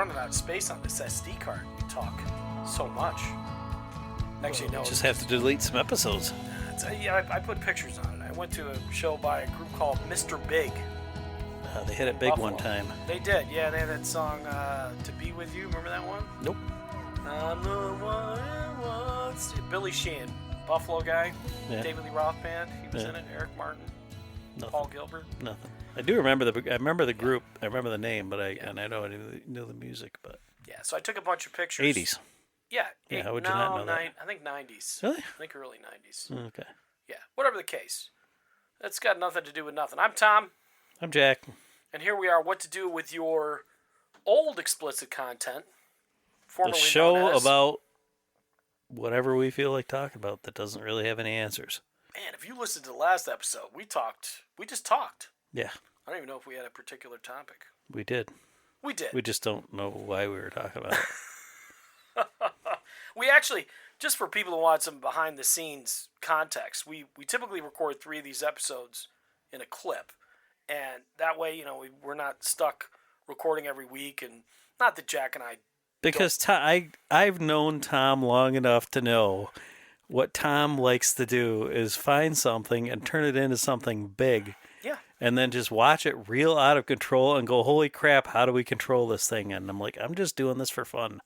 running out of space on this SD card. We talk so much. Next you know, just have to delete some episodes. I put pictures on it. I went to a show by a group called Mr. Big. They hit it big Buffalo. one time. They did, yeah. They had that song, "To Be With You." Remember that one? Nope. I'm the one who wants to. Billy Sheehan, Buffalo guy. Yeah. David Lee Roth band. He was in it. Eric Martin. Nothing. Paul Gilbert. Nothing. I do remember the group. I remember the name, but I know I knew the music. But yeah, so I took a bunch of pictures. 80s. Yeah. How would you not know that? I think 90s. Really? I think early 90s. Okay. Yeah. Whatever the case. That's got nothing to do with nothing. I'm Thom. I'm Jack. And here we are. What to do with your old explicit content? The show about whatever we feel like talking about that doesn't really have any answers. Man, if you listened to the last episode, we just talked. Yeah. I don't even know if we had a particular topic. We did. We did. We just don't know why we were talking about it. We actually, just for people who want some behind-the-scenes context, we typically record 3 of these episodes in a clip. And that way, we're not stuck recording every week. And not that Jack and I... Because I've known Thom long enough to know what Thom likes to do is find something and turn it into something big. Yeah. And then just watch it real out of control and go, holy crap, how do we control this thing? And I'm like, I'm just doing this for fun.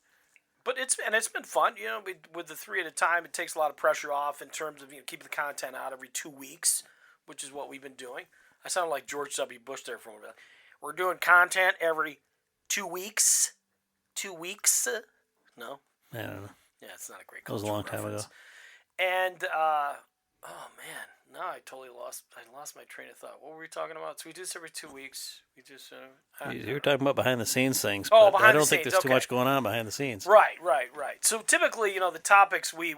But it's been fun. With the 3 at a time, it takes a lot of pressure off in terms of keeping the content out every 2 weeks, which is what we've been doing. I sound like George W. Bush there for a minute. We're doing content every 2 weeks. 2 weeks? No? I don't know. Yeah, it's not a great That was a long time ago. And, oh man, no, I totally lost my train of thought. What were we talking about? So we do this every 2 weeks. We just, you were talking about behind the scenes things, but I don't think there's too much going on behind the scenes. Right. So typically, the topics we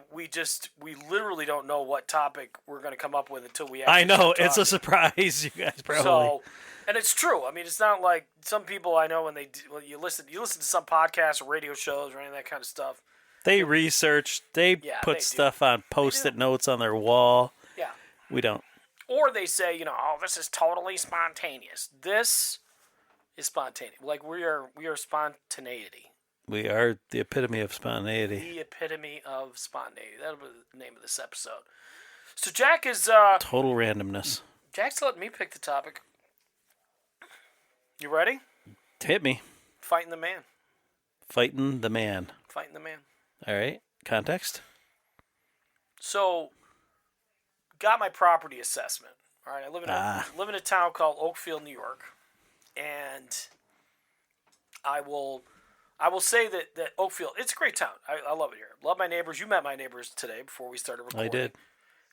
literally don't know what topic we're going to come up with until we actually I know, start it's a talking. surprise, you guys probably. So, and it's true. I mean, it's not like some people I know when you listen to some podcasts or radio shows or any of that kind of stuff. They research, they put stuff on Post-it notes on their wall. Yeah. We don't. Or they say, oh, this is totally spontaneous. This is spontaneous. Like we are spontaneity. We are the epitome of spontaneity. The epitome of spontaneity. That'll be the name of this episode. So Jack is... total randomness. Jack's letting me pick the topic. You ready? Hit me. Fighting the man. Fighting the man. Fighting the man. All right. Context? So, got my property assessment. All right, I live in a town called Oakfield, New York, and I will say that Oakfield, it's a great town. I love it here. Love my neighbors. You met my neighbors today before we started recording. I did.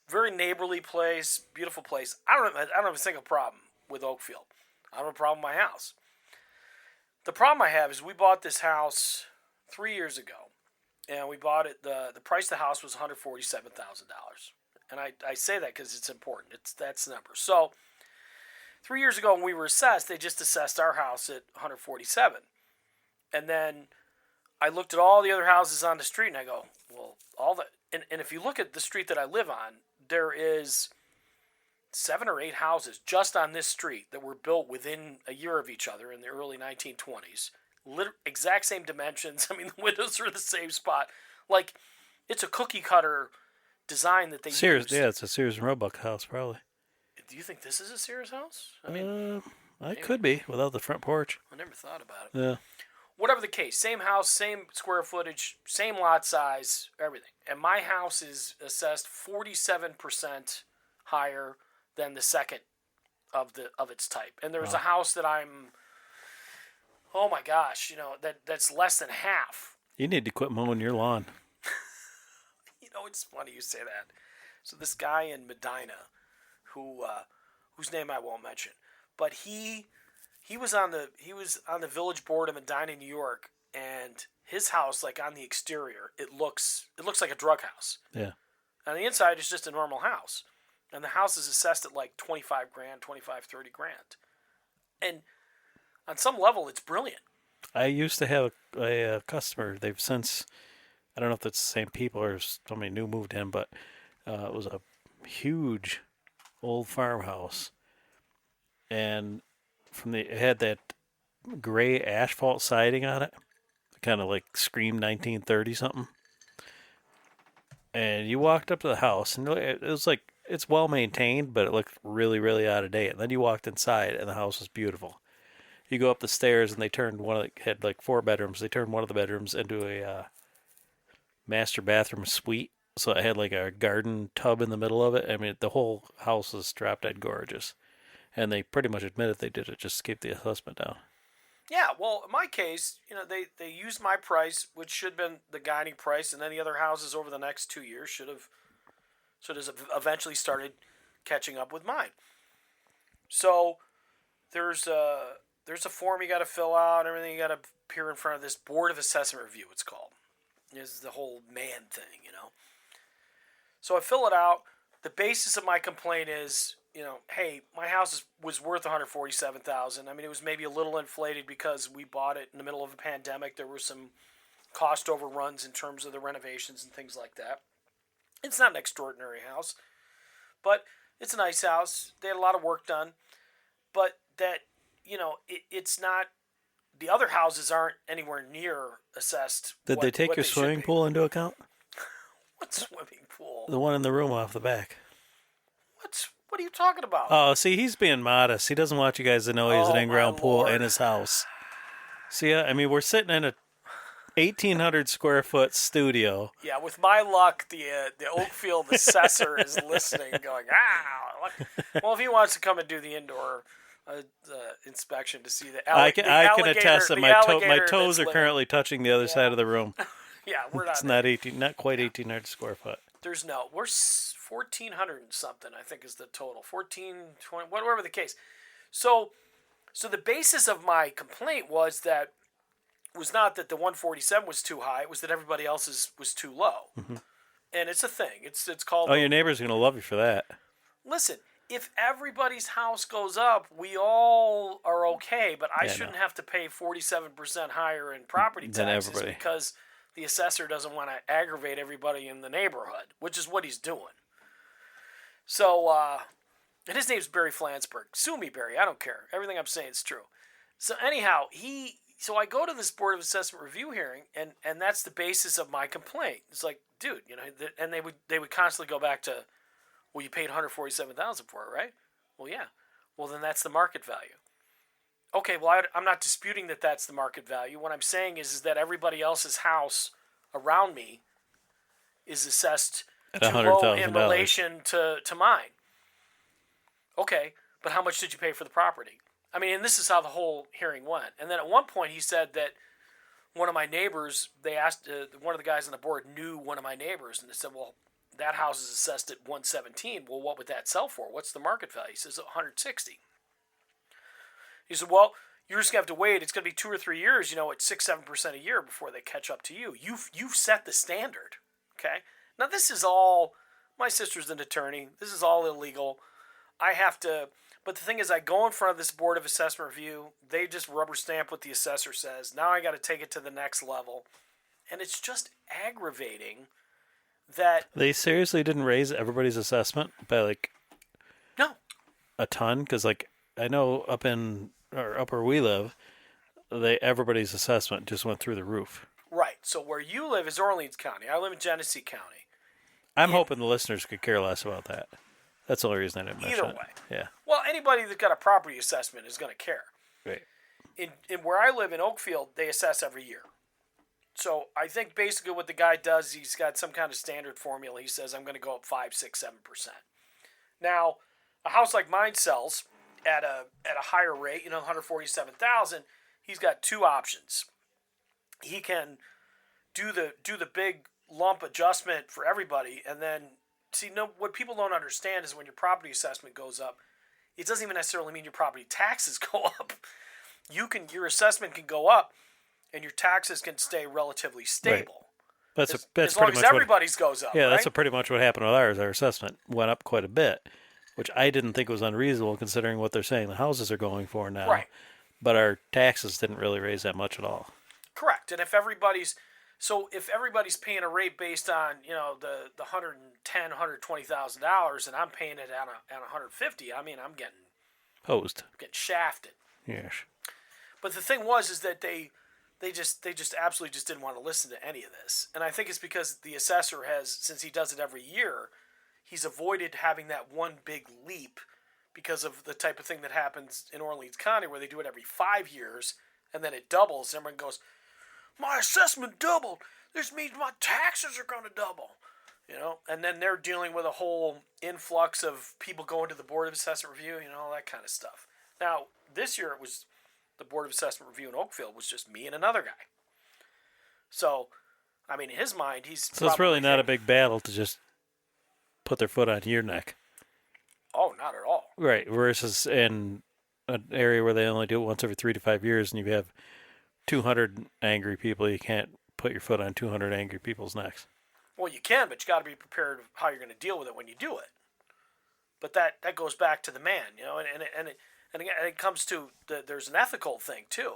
Very neighborly place, beautiful place. I don't have a single problem with Oakfield. I don't have a problem with my house. The problem I have is we bought this house 3 years ago, and we bought it. The price of the house was $147,000, and I say that because it's important. That's the number. So 3 years ago when we were assessed, they just assessed our house at $147,000, and then I looked at all the other houses on the street, and I go, well, and if you look at the street that I live on, there is 7 or 8 houses just on this street that were built within a year of each other in the early 1920s. Exact same dimensions. I mean, the windows are the same spot. Like, it's a cookie cutter design that they use. Yeah, it's a Sears and Roebuck house, probably. Do you think this is a Sears house? I mean, it could be without the front porch. I never thought about it. Yeah. Whatever the case, same house, same square footage, same lot size, everything. And my house is assessed 47% higher than the second of its type. And there's a house that oh my gosh, that's less than half. You need to quit mowing your lawn. It's funny you say that. So this guy in Medina, whose name I won't mention, but he was on the village board of Medina, New York, and his house, like on the exterior, it looks like a drug house. Yeah. On the inside, it's just a normal house. And the house is assessed at like $25,000, $30,000. And on some level, it's brilliant. I used to have a customer. They've since, I don't know if it's the same people or somebody new moved in, but it was a huge old farmhouse. And it had that gray asphalt siding on it. kind of like scream 1930 something. And you walked up to the house, and it was like, it's well maintained, but it looked really, really out of date. And then you walked inside, and the house was beautiful. You go up the stairs, and they turned had like 4 bedrooms. They turned one of the bedrooms into a master bathroom suite. So it had like a garden tub in the middle of it. I mean, the whole house is drop dead gorgeous. And they pretty much admitted they did it just to keep the assessment down. Yeah, well, in my case, they used my price, which should have been the guiding price, and then the other houses over the next 2 years should have eventually started catching up with mine. So there's a form you got to fill out, and everything. You got to appear in front of this board of assessment review. It's called. This is the whole man thing, So I fill it out. The basis of my complaint is, hey, my house was worth $147,000. I mean, it was maybe a little inflated because we bought it in the middle of a pandemic. There were some cost overruns in terms of the renovations and things like that. It's not an extraordinary house, but it's a nice house. They had a lot of work done, but that, it's not. The other houses aren't anywhere near assessed. Did they take your swimming pool into account? What swimming pool? The one in the room off the back. What are you talking about? Oh, see, he's being modest. He doesn't want you guys to know he has an in-ground pool in his house. See, I mean, we're sitting in a 1,800 square foot studio. Yeah, with my luck, the Oakfield assessor is listening, going, well, if he wants to come and do the indoor inspection to see I can attest that my toes are currently touching the other side of the room. Yeah, we're not. It's not quite 1,800 square foot. We're 1,400 and something, I think is the total. 1,420, whatever the case. So the basis of my complaint was not that the 147 was too high. It was that everybody else's was too low. Mm-hmm. And it's a thing. It's called. Oh, your neighbor's gonna love you for that. Listen, if everybody's house goes up, we all are okay. But I shouldn't have to pay 47% higher in property taxes because the assessor doesn't want to aggravate everybody in the neighborhood, which is what he's doing. So, and his name's Barry Flansburgh. Sue me, Barry. I don't care. Everything I'm saying is true. So anyhow, so I go to this Board of Assessment review hearing, and that's the basis of my complaint. It's like, dude, and they would constantly go back to, well, you paid $147,000 for it, right? Well, yeah. Well, then that's the market value. Okay, well, I'm not disputing that that's the market value. What I'm saying is that everybody else's house around me is assessed at too low in relation to mine. Okay, but how much did you pay for the property? I mean, and this is how the whole hearing went. And then at one point he said that one of my neighbors, they asked, one of the guys on the board knew one of my neighbors, and they said, well, that house is assessed at $117. Well, what would that sell for? What's the market value? He says $160. He said, well, you're just going to have to wait. It's going to be 2 or 3 years, at 6-7% a year before they catch up to you. You've set the standard, okay? Now, this is all, my sister's an attorney. This is all illegal. I have to, but the thing is, I go in front of this Board of Assessment review. They just rubber stamp what the assessor says. Now I got to take it to the next level. And it's just aggravating that. They seriously didn't raise everybody's assessment by no, a ton? Because I know up where we live, everybody's assessment just went through the roof. Right. So where you live is Orleans County. I live in Genesee County. I'm hoping the listeners could care less about that. That's the only reason I didn't mention it. Either way. Yeah. Well, anybody that's got a property assessment is going to care. Right. In where I live in Oakfield, they assess every year. So I think basically what the guy does, he's got some kind of standard formula. He says, I'm going to go up 5, 6, 7%. Now, a house like mine sells at a higher rate, $147,000. He's got 2 options. He can do the big lump adjustment for everybody, and then what people don't understand is when your property assessment goes up, it doesn't even necessarily mean your property taxes go up. Your assessment can go up, and your taxes can stay relatively stable. Right. That's as long as everybody's goes up. Yeah, right? That's pretty much what happened with ours. Our assessment went up quite a bit, which I didn't think was unreasonable considering what they're saying the houses are going for now. Right. But our taxes didn't really raise that much at all. Correct. And if everybody's paying a rate based on the $120,000, and I'm paying it at $150, I mean I'm getting hosed, getting shafted. Yes. But the thing was that they they just absolutely just didn't want to listen to any of this. And I think it's because the assessor has, since he does it every year, he's avoided having that one big leap because of the type of thing that happens in Orleans County where they do it every 5 years and then it doubles. Everyone goes, my assessment doubled. This means my taxes are going to double. And then they're dealing with a whole influx of people going to the Board of Assessment Review, all that kind of stuff. Now, this year it was the Board of Assessment Review in Oakfield was just me and another guy. So, I mean, in his mind, So it's really not a big battle to just put their foot on your neck. Oh, not at all. Right, versus in an area where they only do it once every 3 to 5 years and you have 200 angry people, you can't put your foot on 200 angry people's necks. Well, you can, but you got to be prepared how you're going to deal with it when you do it. But that goes back to the man, and it comes to there's an ethical thing too.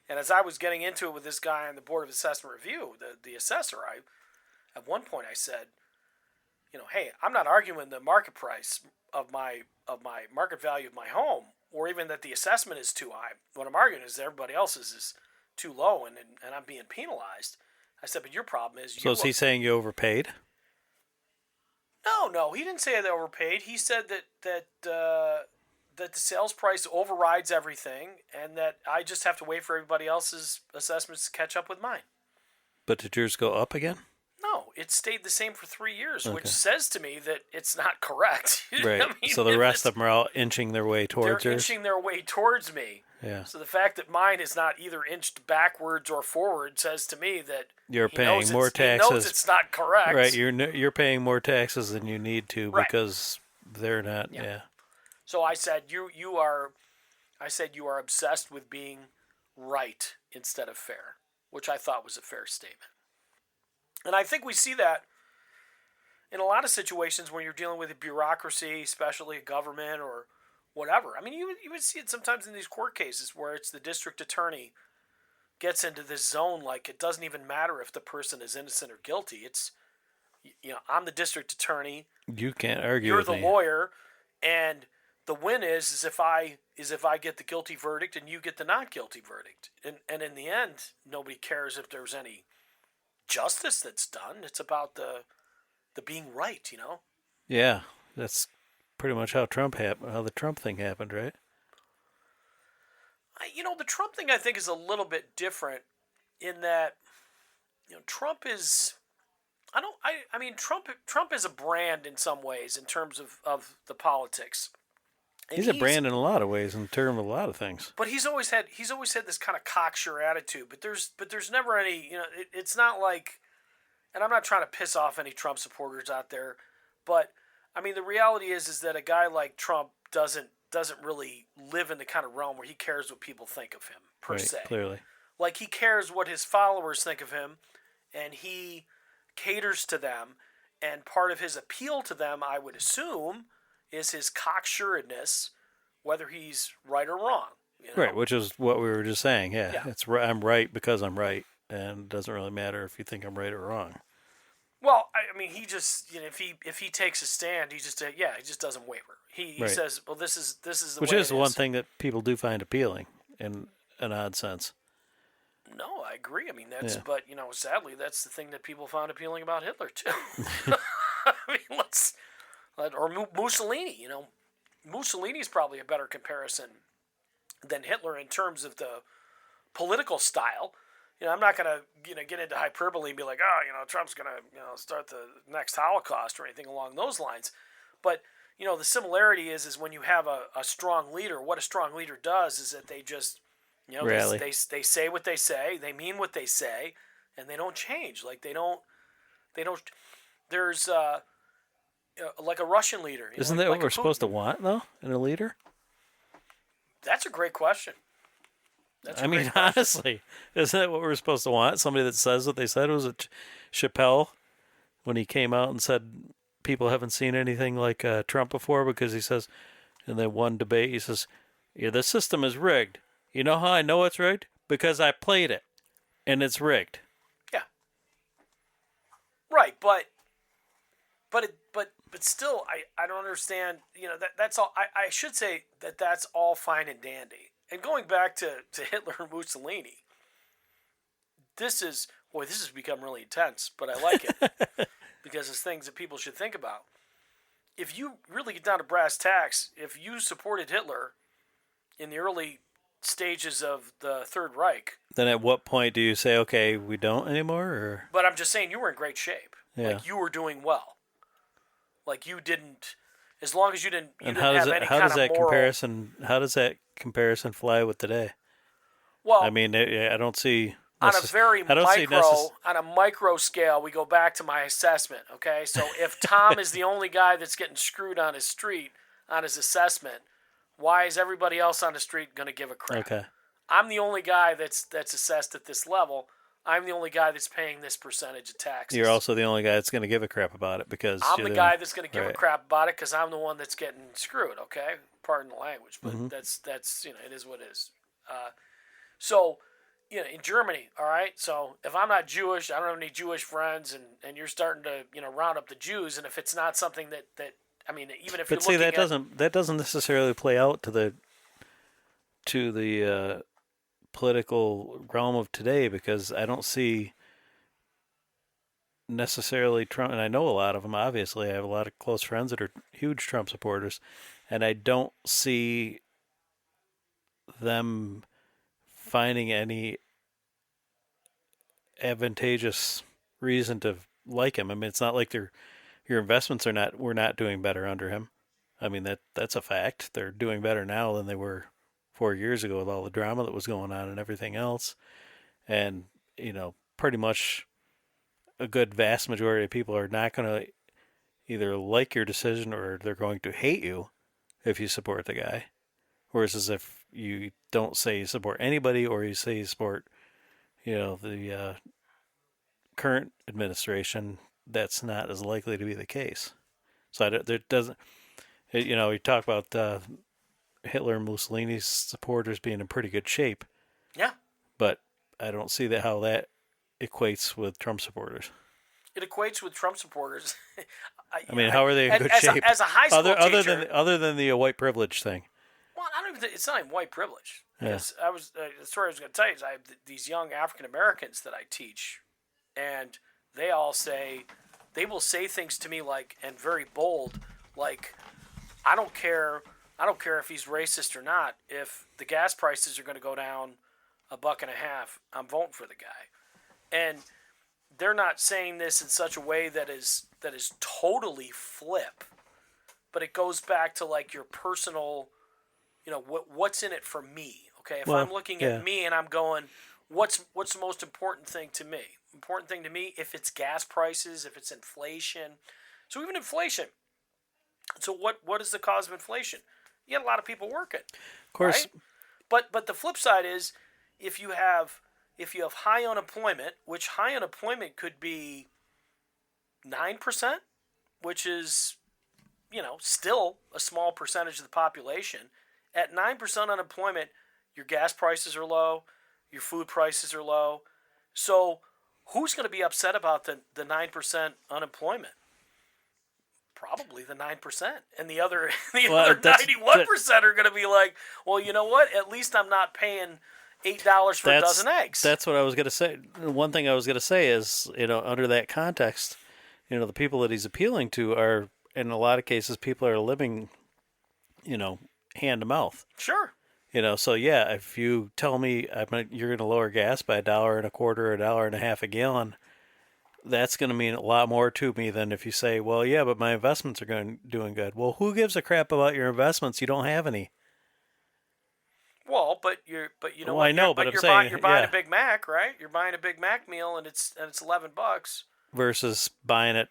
And as I was getting into it with this guy on the Board of Assessment Review, the assessor, at one point I said, hey, I'm not arguing the market price of my market value of my home, or even that the assessment is too high. What I'm arguing is that everybody else's is too low, and I'm being penalized. I said, but your problem is... So is he saying you overpaid? No, he didn't say they overpaid. He said that the sales price overrides everything, and that I just have to wait for everybody else's assessments to catch up with mine. But did yours go up again? No, it stayed the same for 3 years, which says to me that it's not correct. Right. I mean, so the rest of them are all inching their way towards yours? They're inching their way towards me. Yeah. So the fact that mine is not either inched backwards or forward says to me that you're paying more taxes. He knows it's not correct. Right. You're paying more taxes than you need to because they're not. Yeah. So I said you are obsessed with being right instead of fair, which I thought was a fair statement. And I think we see that in a lot of situations when you're dealing with a bureaucracy, especially a government or whatever. I mean, you would see it sometimes in these court cases where it's the district attorney gets into this zone like it doesn't even matter if the person is innocent or guilty. It's, I'm the district attorney. You can't argue You're with the me. lawyer, and the win is if I get the guilty verdict and you get the not guilty verdict. And in the end, nobody cares if there's any justice that's done. It's about the being right, Yeah, that's pretty much how the Trump thing happened, right? The Trump thing I think is a little bit different in that Trump is Trump is a brand in some ways in terms of the politics. And he's a brand in a lot of ways in terms of a lot of things. But he's always had this kind of cocksure attitude. But there's never any, it's not like, and I'm not trying to piss off any Trump supporters out there, but I mean the reality is that a guy like Trump doesn't really live in the kind of realm where he cares what people think of him per se. Clearly, like he cares what his followers think of him, and he caters to them. And part of his appeal to them, I would assume, is his cocksuredness, whether he's right or wrong. Right, which is what we were just saying. Yeah. It's I'm right because I'm right, and it doesn't really matter if you think I'm right or wrong. Well, I mean, he just if he takes a stand, he just doesn't waver. He says, "Well, this is the which way is one thing that people do find appealing in an odd sense." No, I agree. I mean, but sadly, that's the thing that people found appealing about Hitler too. I mean, or Mussolini. Mussolini's probably a better comparison than Hitler in terms of the political style. I'm not going to get into hyperbole and be like, Trump's going to start the next Holocaust or anything along those lines. But the similarity is when you have a strong leader. What a strong leader does is that they just they say what they say, they mean what they say, and they don't change. Like they don't. There's like a Russian leader. Isn't that what we're supposed to want though in a leader? That's a great question. Honestly, isn't that what we're supposed to want? Somebody that says what they said. Was it Chappelle when he came out and said people haven't seen anything like Trump before because he says in that one debate he says, "Yeah, the system is rigged. You know how I know it's rigged? Because I played it, and it's rigged." Yeah. Right, but still, I don't understand. That's all. I should say that's all fine and dandy. And going back to Hitler and Mussolini, this has become really intense, but I like it because it's things that people should think about. If you really get down to brass tacks, if you supported Hitler in the early stages of the Third Reich, then at what point do you say, okay, we don't anymore? Or but I'm just saying you were in great shape. yeah. Like you were doing well. Like you didn't, as long as you didn't and have any kind of moral. How does that comparison fly with today? Well, I mean, I don't see on a micro scale, we go back to my assessment. Okay, so if Thom is the only guy that's getting screwed on his street on his assessment, why is everybody else on the street going to give a crap? Okay. I'm the only guy that's assessed at this level. I'm the only guy that's paying this percentage of taxes. You're also the only guy that's going to give a crap about it because I'm the guy that's going to give a crap about it because I'm the one that's getting screwed. Okay, pardon the language, but that's it is what it is. So, in Germany, all right. So if I'm not Jewish, I don't have any Jewish friends, and you're starting to round up the Jews, and if it's not something that I mean, even if but you're see that doesn't necessarily play out to the political realm of today, because I don't see necessarily Trump, and I know a lot of them. Obviously, I have a lot of close friends that are huge Trump supporters, and I don't see them finding any advantageous reason to like him. I mean, it's not like your investments were not doing better under him. I mean, that's a fact. They're doing better now than they were 4 years ago with all the drama that was going on and everything else. And, pretty much a good vast majority of people are not going to either like your decision or they're going to hate you if you support the guy. Whereas as if you don't say you support anybody or you say you support, the current administration, that's not as likely to be the case. So there doesn't, you talk about Hitler and Mussolini's supporters being in pretty good shape. Yeah. But I don't see how that equates with Trump supporters. It equates with Trump supporters. I mean, how are they in good shape? As a high school teacher, other than the white privilege thing. Well, I don't even think it's not even white privilege. Yeah. Because the story I was going to tell you is I have these young African Americans that I teach, and they will say things to me like, and very bold, like, I don't care if he's racist or not. If the gas prices are going to go down $1.50, I'm voting for the guy. And they're not saying this in such a way that is totally flip, but it goes back to like your personal, what's in it for me. Okay, if I'm looking at me and I'm going, what's the most important thing to me? Important thing to me, if it's gas prices, if it's inflation. So even inflation. So what is the cause of inflation? You get a lot of people working. Of course. Right? But the flip side is if you have high unemployment, which high unemployment could be 9%, which is, still a small percentage of the population. At 9% unemployment, your gas prices are low, your food prices are low. So who's going to be upset about the 9% unemployment? Probably the 9%. And the other 91% are going to be like, well, you know what? At least I'm not paying $8 for a dozen eggs. That's what I was going to say. One thing I was going to say is, under that context, the people that he's appealing to are, in a lot of cases, people are living, hand to mouth. Sure. So yeah, if you tell me you're going to lower gas by $1.25 or $1.50 a gallon, that's going to mean a lot more to me than if you say, well, yeah, but my investments are doing good. Well, who gives a crap about your investments? You don't have any. Well, but you know what? I know, but you're saying you're buying a Big Mac, right? You're buying a Big Mac meal, and it's $11 versus buying it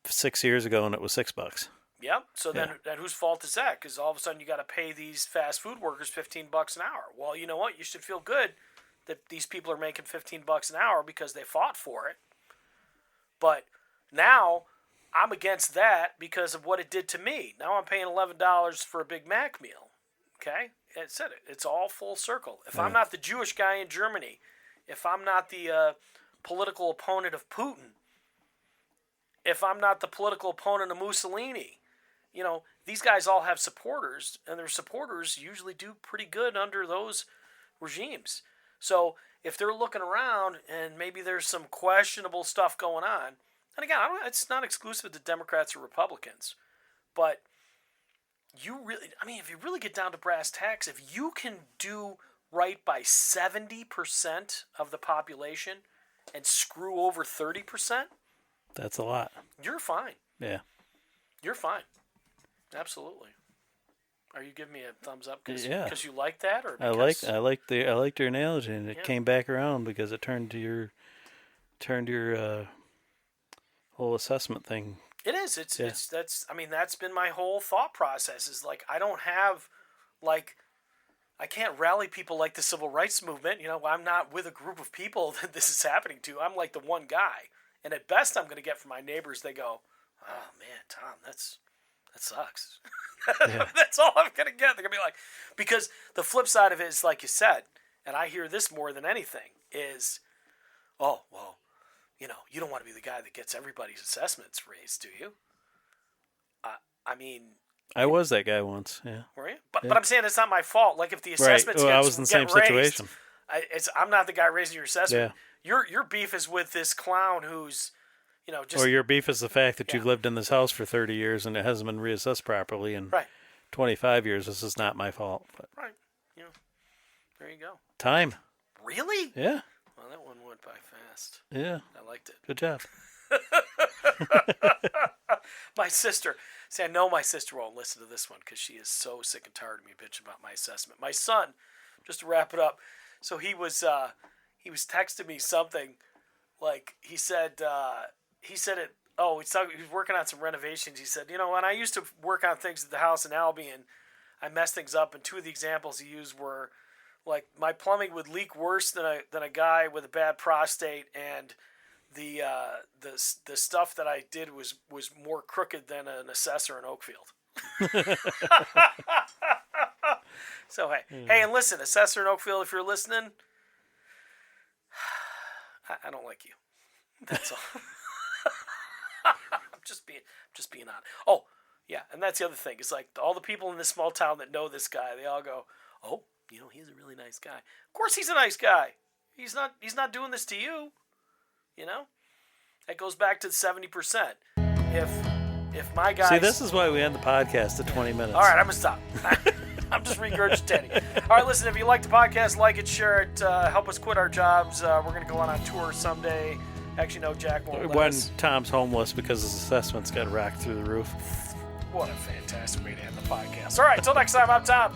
6 years ago and it was $6. Yep. So then whose fault is that? Because all of a sudden you got to pay these fast food workers $15 an hour. Well, you know what? You should feel good that these people are making $15 an hour because they fought for it. But now I'm against that because of what it did to me. Now I'm paying $11 for a Big Mac meal. Okay? It said it. It's all full circle. If I'm not the Jewish guy in Germany, if I'm not the political opponent of Putin, if I'm not the political opponent of Mussolini, these guys all have supporters, and their supporters usually do pretty good under those regimes. So if they're looking around and maybe there's some questionable stuff going on, and again, it's not exclusive to Democrats or Republicans, but if you really get down to brass tacks, if you can do right by 70% of the population and screw over 30%, that's a lot. You're fine. Yeah. You're fine. Absolutely. Are you giving me a thumbs up because you like that, or I liked your analogy, and it came back around because it turned your whole assessment thing. It is. That's been my whole thought process. Is like I don't have, like, I can't rally people like the civil rights movement. I'm not with a group of people that this is happening to. I'm like the one guy, and at best, I'm going to get from my neighbors. They go, "Oh man, Thom, that sucks." Yeah. That's all I'm going to get. They're going to be like, because the flip side of it is, like you said, and I hear this more than anything, is, oh, well, you don't want to be the guy that gets everybody's assessments raised, do you? I was that guy once, yeah. Were you? But I'm saying it's not my fault. Like, if the assessments I was in the same situation. I'm not the guy raising your assessment. Yeah. Your beef is with this clown who's, just... Or your beef is the fact that you've lived in this house for 30 years and it hasn't been reassessed properly. And 25 years, this is not my fault. But. Right. There you go. Time. Really? Yeah. Well, that one went by fast. Yeah. I liked it. Good job. My sister. See, I know my sister won't listen to this one because she is so sick and tired of me bitching about my assessment. My son, just to wrap it up, so he was texting me something, like he said he was working on some renovations. He said, when I used to work on things at the house in Albion, I messed things up, and two of the examples he used were, like, my plumbing would leak worse than a guy with a bad prostate, and the stuff that I did was more crooked than an assessor in Oakfield. So hey, and listen, assessor in Oakfield, if you're listening, I don't like you. That's all. I'm just being honest. Oh, yeah, and that's the other thing. It's like all the people in this small town that know this guy, they all go, "Oh, he's a really nice guy." Of course, he's a nice guy. He's not doing this to you. That goes back to the 70%. If my guy... See, this is why we end the podcast at 20 minutes. All right, I'm going to stop. I'm just regurgitating. All right, listen, if you like the podcast, like it, share it, help us quit our jobs. We're going to go on tour someday. Actually, no, Jack won't let us. When Tom's homeless because his assessments got racked through the roof. What a fantastic way to end the podcast. All right, until next time, I'm Thom.